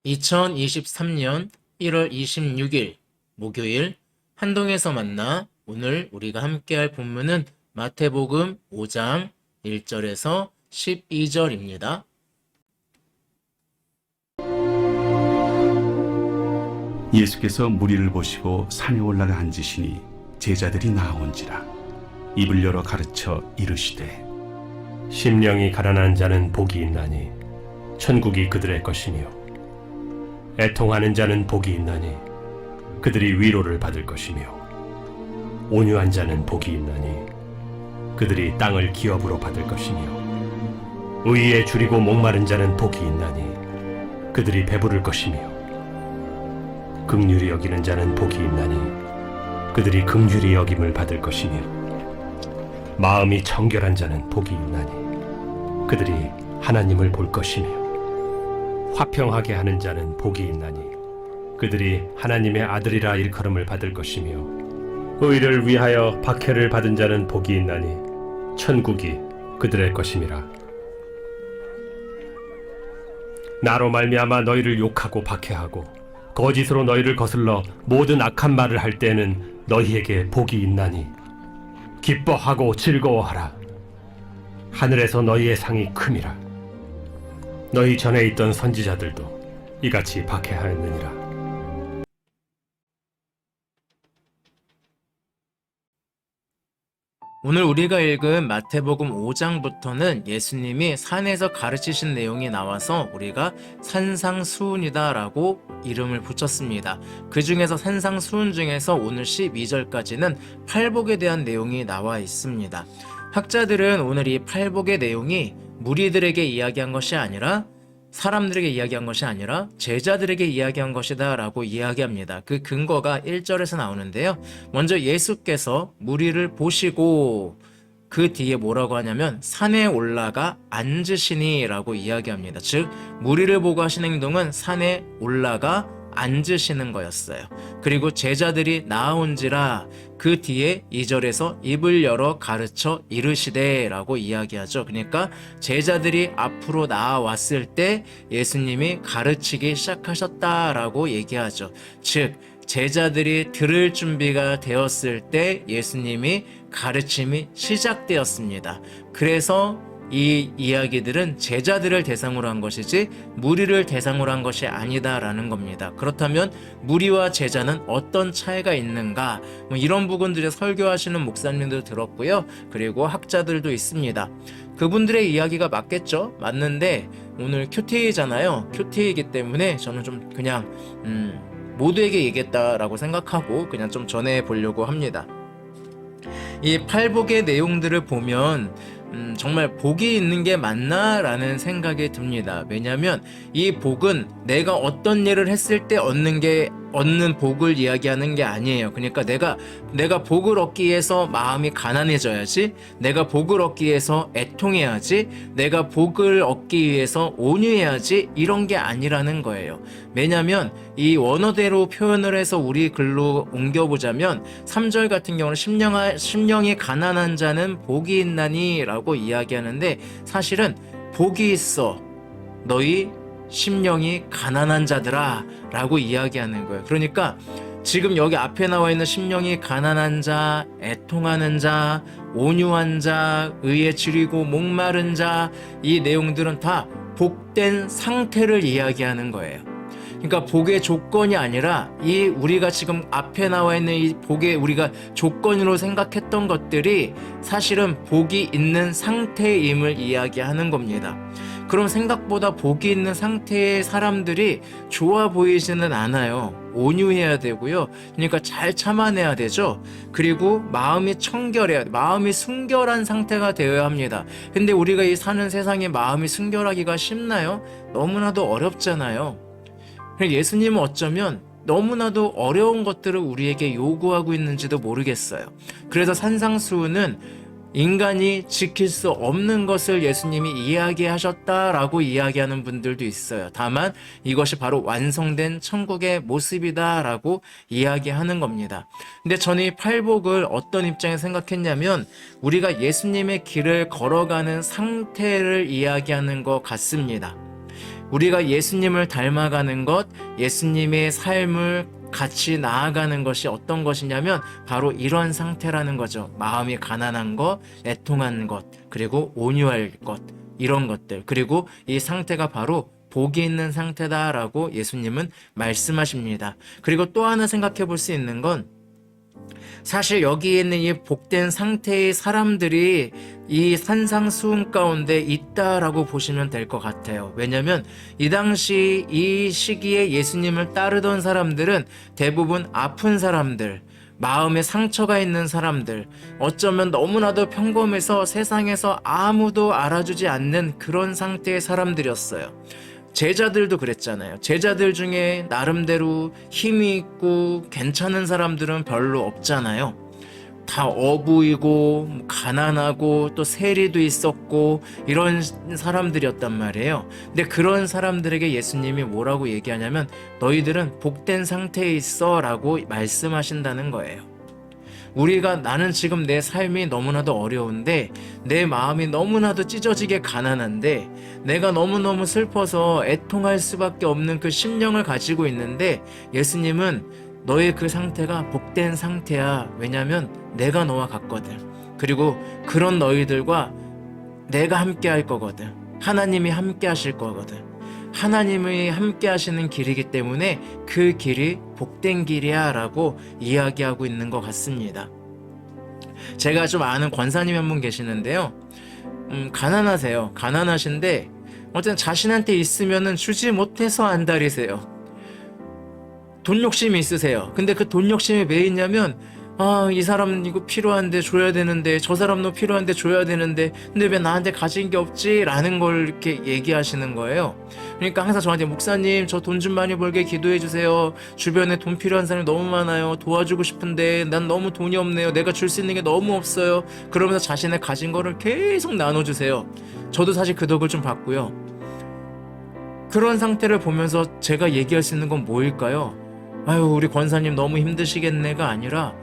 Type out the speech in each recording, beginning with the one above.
2023년 1월 26일 목요일 한동에서 만나. 오늘 우리가 함께할 본문은 마태복음 5장 1절에서 12절입니다. 예수께서 무리를 보시고 산에 올라가 앉으시니 제자들이 나아온지라. 입을 열어 가르쳐 이르시되, 심령이 가난한 자는 복이 있나니 천국이 그들의 것이며, 애통하는 자는 복이 있나니 그들이 위로를 받을 것이며, 온유한 자는 복이 있나니 그들이 땅을 기업으로 받을 것이며, 의에 줄이고 목마른 자는 복이 있나니 그들이 배부를 것이며, 긍휼히 여기는 자는 복이 있나니 그들이 긍휼히 여김을 받을 것이며, 마음이 청결한 자는 복이 있나니 그들이 하나님을 볼 것이며, 화평하게 하는 자는 복이 있나니 그들이 하나님의 아들이라 일컬음을 받을 것이며, 의를 위하여 박해를 받은 자는 복이 있나니 천국이 그들의 것임이라. 나로 말미암아 너희를 욕하고 박해하고 거짓으로 너희를 거슬러 모든 악한 말을 할 때에는 너희에게 복이 있나니 기뻐하고 즐거워하라. 하늘에서 너희의 상이 큼이라. 너희 전에 있던 선지자들도 이같이 박해하였느니라. 오늘 우리가 읽은 마태복음 5장부터는 예수님이 산에서 가르치신 내용이 나와서 우리가 산상수훈이다 라고 이름을 붙였습니다. 그 중에서 산상수훈 중에서 오늘 12절까지는 팔복에 대한 내용이 나와 있습니다. 학자들은 오늘 이 팔복의 내용이 무리들에게 이야기한 것이 아니라, 사람들에게 이야기한 것이 아니라 제자들에게 이야기한 것이다 라고 이야기합니다. 그 근거가 1절에서 나오는데요. 먼저 예수께서 무리를 보시고 그 뒤에 뭐라고 하냐면 산에 올라가 앉으시니 라고 이야기합니다. 즉 무리를 보고 하신 행동은 산에 올라가 앉으시는 거였어요. 그리고 제자들이 나아온지라, 그 뒤에 2절에서 입을 열어 가르쳐 이르시되 라고 이야기하죠. 그러니까 제자들이 앞으로 나아왔을 때 예수님이 가르치기 시작하셨다라고 얘기하죠. 즉 제자들이 들을 준비가 되었을 때 예수님이 가르침이 시작되었습니다. 그래서 이 이야기들은 제자들을 대상으로 한 것이지 무리를 대상으로 한 것이 아니다라는 겁니다. 그렇다면 무리와 제자는 어떤 차이가 있는가? 이런 부분들에 설교하시는 목사님도 들었고요. 그리고 학자들도 있습니다. 그분들의 이야기가 맞겠죠? 맞는데 오늘 큐티잖아요. 큐티이기 때문에 저는 좀 그냥 모두에게 얘기했다라고 생각하고 그냥 좀 전해보려고 합니다. 이 팔복의 내용들을 보면 정말 복이 있는 게 맞나? 라는 생각이 듭니다. 왜냐하면 이 복은 내가 어떤 일을 했을 때 얻는 복을 이야기하는 게 아니에요. 그러니까 내가 복을 얻기 위해서 마음이 가난해져야지, 내가 복을 얻기 위해서 애통해야지, 내가 복을 얻기 위해서 온유해야지, 이런 게 아니라는 거예요. 왜냐하면 이 원어대로 표현을 해서 우리 글로 옮겨보자면 3절 같은 경우는 심령이 가난한 자는 복이 있나니 라고 이야기하는데, 사실은 복이 있어 너희 심령이 가난한 자들아 라고 이야기하는 거예요. 그러니까 지금 여기 앞에 나와 있는 심령이 가난한 자, 애통하는 자, 온유한 자, 의에 지리고 목마른 자, 이 내용들은 다 복된 상태를 이야기하는 거예요. 그러니까 복의 조건이 아니라 이 우리가 지금 앞에 나와 있는 이 복의 우리가 조건으로 생각했던 것들이 사실은 복이 있는 상태임을 이야기하는 겁니다. 그럼 생각보다 복이 있는 상태의 사람들이 좋아 보이지는 않아요. 온유해야 되고요. 그러니까 잘 참아내야 되죠. 그리고 마음이 청결해야, 마음이 순결한 상태가 되어야 합니다. 근데 우리가 이 사는 세상에 마음이 순결하기가 쉽나요? 너무나도 어렵잖아요. 예수님은 어쩌면 너무나도 어려운 것들을 우리에게 요구하고 있는지도 모르겠어요. 그래서 산상수훈은 인간이 지킬 수 없는 것을 예수님이 이야기하셨다라고 이야기하는 분들도 있어요. 다만 이것이 바로 완성된 천국의 모습이다라고 이야기하는 겁니다. 근데 저는 이 팔복을 어떤 입장에서 생각했냐면 우리가 예수님의 길을 걸어가는 상태를 이야기하는 것 같습니다. 우리가 예수님을 닮아가는 것, 예수님의 삶을 같이 나아가는 것이 어떤 것이냐면 바로 이런 상태라는 거죠. 마음이 가난한 것, 애통한 것, 그리고 온유할 것, 이런 것들. 그리고 이 상태가 바로 복이 있는 상태다라고 예수님은 말씀하십니다. 그리고 또 하나 생각해 볼 수 있는 건 사실 여기에 있는 이 복된 상태의 사람들이 이 산상수훈 가운데 있다라고 보시면 될 것 같아요. 왜냐하면 이 당시 이 시기에 예수님을 따르던 사람들은 대부분 아픈 사람들, 마음에 상처가 있는 사람들, 어쩌면 너무나도 평범해서 세상에서 아무도 알아주지 않는 그런 상태의 사람들이었어요. 제자들도 그랬잖아요. 제자들 중에 나름대로 힘이 있고 괜찮은 사람들은 별로 없잖아요. 다 어부이고 가난하고 또 세리도 있었고 이런 사람들이었단 말이에요. 근데 그런 사람들에게 예수님이 뭐라고 얘기하냐면 너희들은 복된 상태에 있어 라고 말씀하신다는 거예요. 우리가 나는 지금 내 삶이 너무나도 어려운데 내 마음이 너무나도 찢어지게 가난한데 내가 너무너무 슬퍼서 애통할 수밖에 없는 그 심령을 가지고 있는데 예수님은 너의 그 상태가 복된 상태야. 왜냐면 내가 너와 같거든. 그리고 그런 너희들과 내가 함께 할 거거든. 하나님이 함께 하실 거거든. 하나님이 함께 하시는 길이기 때문에 그 길이 복된 길이야 라고 이야기하고 있는 것 같습니다. 제가 좀 아는 권사님이 한 분 계시는데요. 가난하세요. 가난하신데 어쨌든 자신한테 있으면은 주지 못해서 안달이세요. 돈 욕심이 있으세요. 근데 그 돈 욕심이 왜 있냐면 이 사람 이거 필요한데 줘야 되는데 저 사람도 필요한데 줘야 되는데 근데 왜 나한테 가진 게 없지? 라는 걸 이렇게 얘기하시는 거예요. 그러니까 항상 저한테 목사님 저 돈 좀 많이 벌게 기도해 주세요. 주변에 돈 필요한 사람이 너무 많아요. 도와주고 싶은데 난 너무 돈이 없네요. 내가 줄 수 있는 게 너무 없어요. 그러면서 자신의 가진 거를 계속 나눠주세요. 저도 사실 그 덕을 좀 봤고요. 그런 상태를 보면서 제가 얘기할 수 있는 건 뭐일까요? 아유 우리 권사님 너무 힘드시겠네가 아니라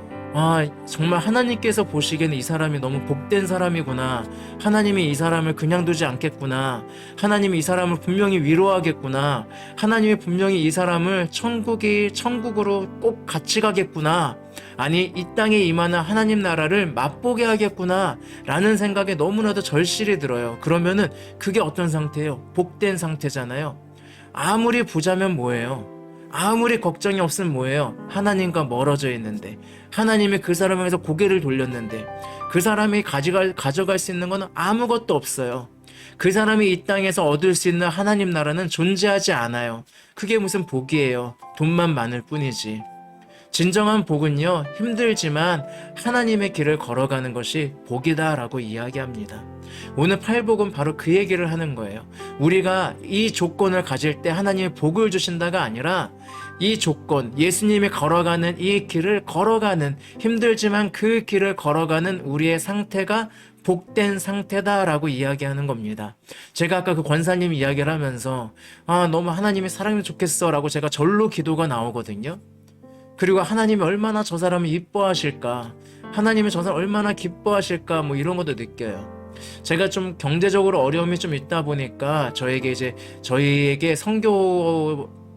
정말 하나님께서 보시기에는 이 사람이 너무 복된 사람이구나. 하나님이 이 사람을 그냥 두지 않겠구나. 하나님이 이 사람을 분명히 위로하겠구나. 하나님이 분명히 이 사람을 천국으로 꼭 같이 가겠구나. 아니 이 땅에 임하는 하나님 나라를 맛보게 하겠구나 라는 생각에 너무나도 절실히 들어요. 그러면은 그게 어떤 상태예요? 복된 상태잖아요. 아무리 부자면 뭐예요? 아무리 걱정이 없으면 뭐예요? 하나님과 멀어져 있는데 하나님이 그 사람을 위해서 고개를 돌렸는데 그 사람이 가져갈 수 있는 건 아무것도 없어요. 그 사람이 이 땅에서 얻을 수 있는 하나님 나라는 존재하지 않아요. 그게 무슨 복이에요. 돈만 많을 뿐이지. 진정한 복은요, 힘들지만 하나님의 길을 걸어가는 것이 복이다라고 이야기합니다. 오늘 팔복은 바로 그 얘기를 하는 거예요. 우리가 이 조건을 가질 때 하나님이 복을 주신다가 아니라 이 조건, 예수님이 걸어가는 이 길을 걸어가는, 힘들지만 그 길을 걸어가는 우리의 상태가 복된 상태다라고 이야기하는 겁니다. 제가 아까 그 권사님 이야기를 하면서 너무 하나님이 사랑이면 좋겠어 라고 제가 절로 기도가 나오거든요. 그리고 하나님이 얼마나 저 사람을 이뻐하실까, 하나님이 저 사람 얼마나 기뻐하실까, 뭐 이런 것도 느껴요. 제가 좀 경제적으로 어려움이 좀 있다 보니까 저희에게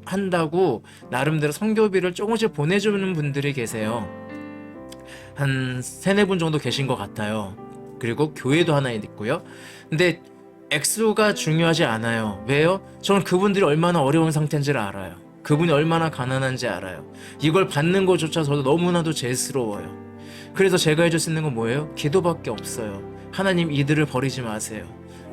선교한다고 나름대로 선교비를 조금씩 보내주는 분들이 계세요. 한 3-4분 정도 계신 것 같아요. 그리고 교회도 하나 있고요. 근데 액수가 중요하지 않아요. 왜요? 저는 그분들이 얼마나 어려운 상태인지를 알아요. 그분이 얼마나 가난한지 알아요. 이걸 받는 것조차 저도 너무나도 죄스러워요. 그래서 제가 해줄 수 있는 건 뭐예요? 기도밖에 없어요. 하나님 이들을 버리지 마세요.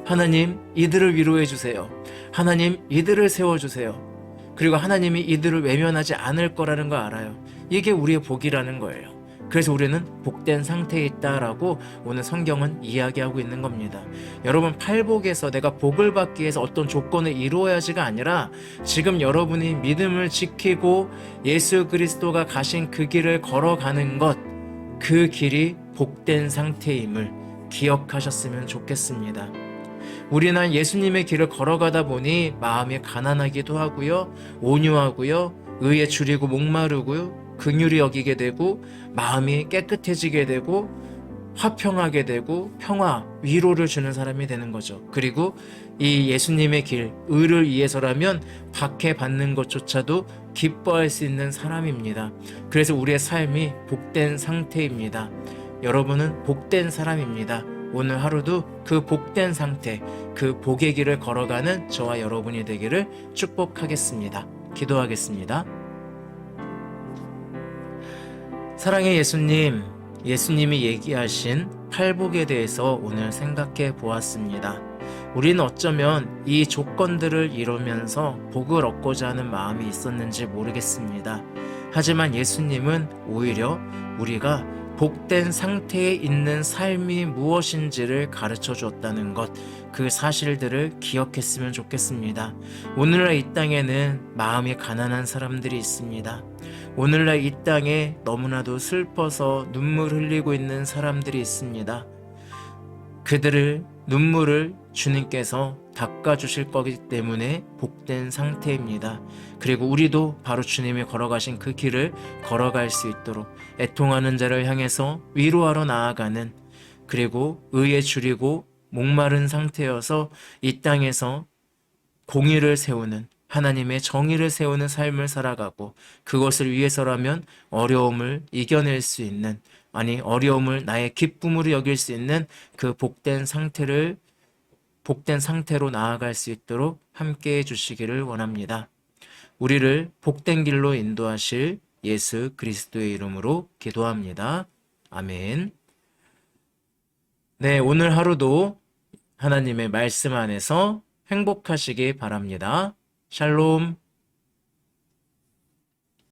하나님 이들을 위로해 주세요. 하나님 이들을 세워주세요. 그리고 하나님이 이들을 외면하지 않을 거라는 걸 알아요. 이게 우리의 복이라는 거예요. 그래서 우리는 복된 상태에 있다라고 오늘 성경은 이야기하고 있는 겁니다. 여러분, 팔복에서 내가 복을 받기 위해서 어떤 조건을 이루어야지가 아니라 지금 여러분이 믿음을 지키고 예수 그리스도가 가신 그 길을 걸어가는 것, 그 길이 복된 상태임을 기억하셨으면 좋겠습니다. 우리는 예수님의 길을 걸어가다 보니 마음이 가난하기도 하고요, 온유하고요, 의에 줄이고 목마르고요, 긍휼히 여기게 되고 마음이 깨끗해지게 되고 화평하게 되고 평화, 위로를 주는 사람이 되는 거죠. 그리고 이 예수님의 길, 의를 위해서라면 박해받는 것조차도 기뻐할 수 있는 사람입니다. 그래서 우리의 삶이 복된 상태입니다. 여러분은 복된 사람입니다. 오늘 하루도 그 복된 상태, 그 복의 길을 걸어가는 저와 여러분이 되기를 축복하겠습니다. 기도하겠습니다. 사랑의 예수님, 예수님이 얘기하신 팔복에 대해서 오늘 생각해 보았습니다. 우리는 어쩌면 이 조건들을 이루면서 복을 얻고자 하는 마음이 있었는지 모르겠습니다. 하지만 예수님은 오히려 우리가 복된 상태에 있는 삶이 무엇인지를 가르쳐 주었다는 것, 그 사실들을 기억했으면 좋겠습니다. 오늘날 이 땅에는 마음이 가난한 사람들이 있습니다. 오늘날 이 땅에 너무나도 슬퍼서 눈물 흘리고 있는 사람들이 있습니다. 그들을 눈물을 주님께서 닦아주실 거기 때문에 복된 상태입니다. 그리고 우리도 바로 주님이 걸어가신 그 길을 걸어갈 수 있도록 애통하는 자를 향해서 위로하러 나아가는, 그리고 의에 줄이고 목마른 상태여서 이 땅에서 공의를 세우는, 하나님의 정의를 세우는 삶을 살아가고, 그것을 위해서라면 어려움을 이겨낼 수 있는, 아니 어려움을 나의 기쁨으로 여길 수 있는 그 복된 상태로 나아갈 수 있도록 함께해 주시기를 원합니다. 우리를 복된 길로 인도하실 예수 그리스도의 이름으로 기도합니다. 아멘. 네, 오늘 하루도 하나님의 말씀 안에서 행복하시기 바랍니다. 샬롬.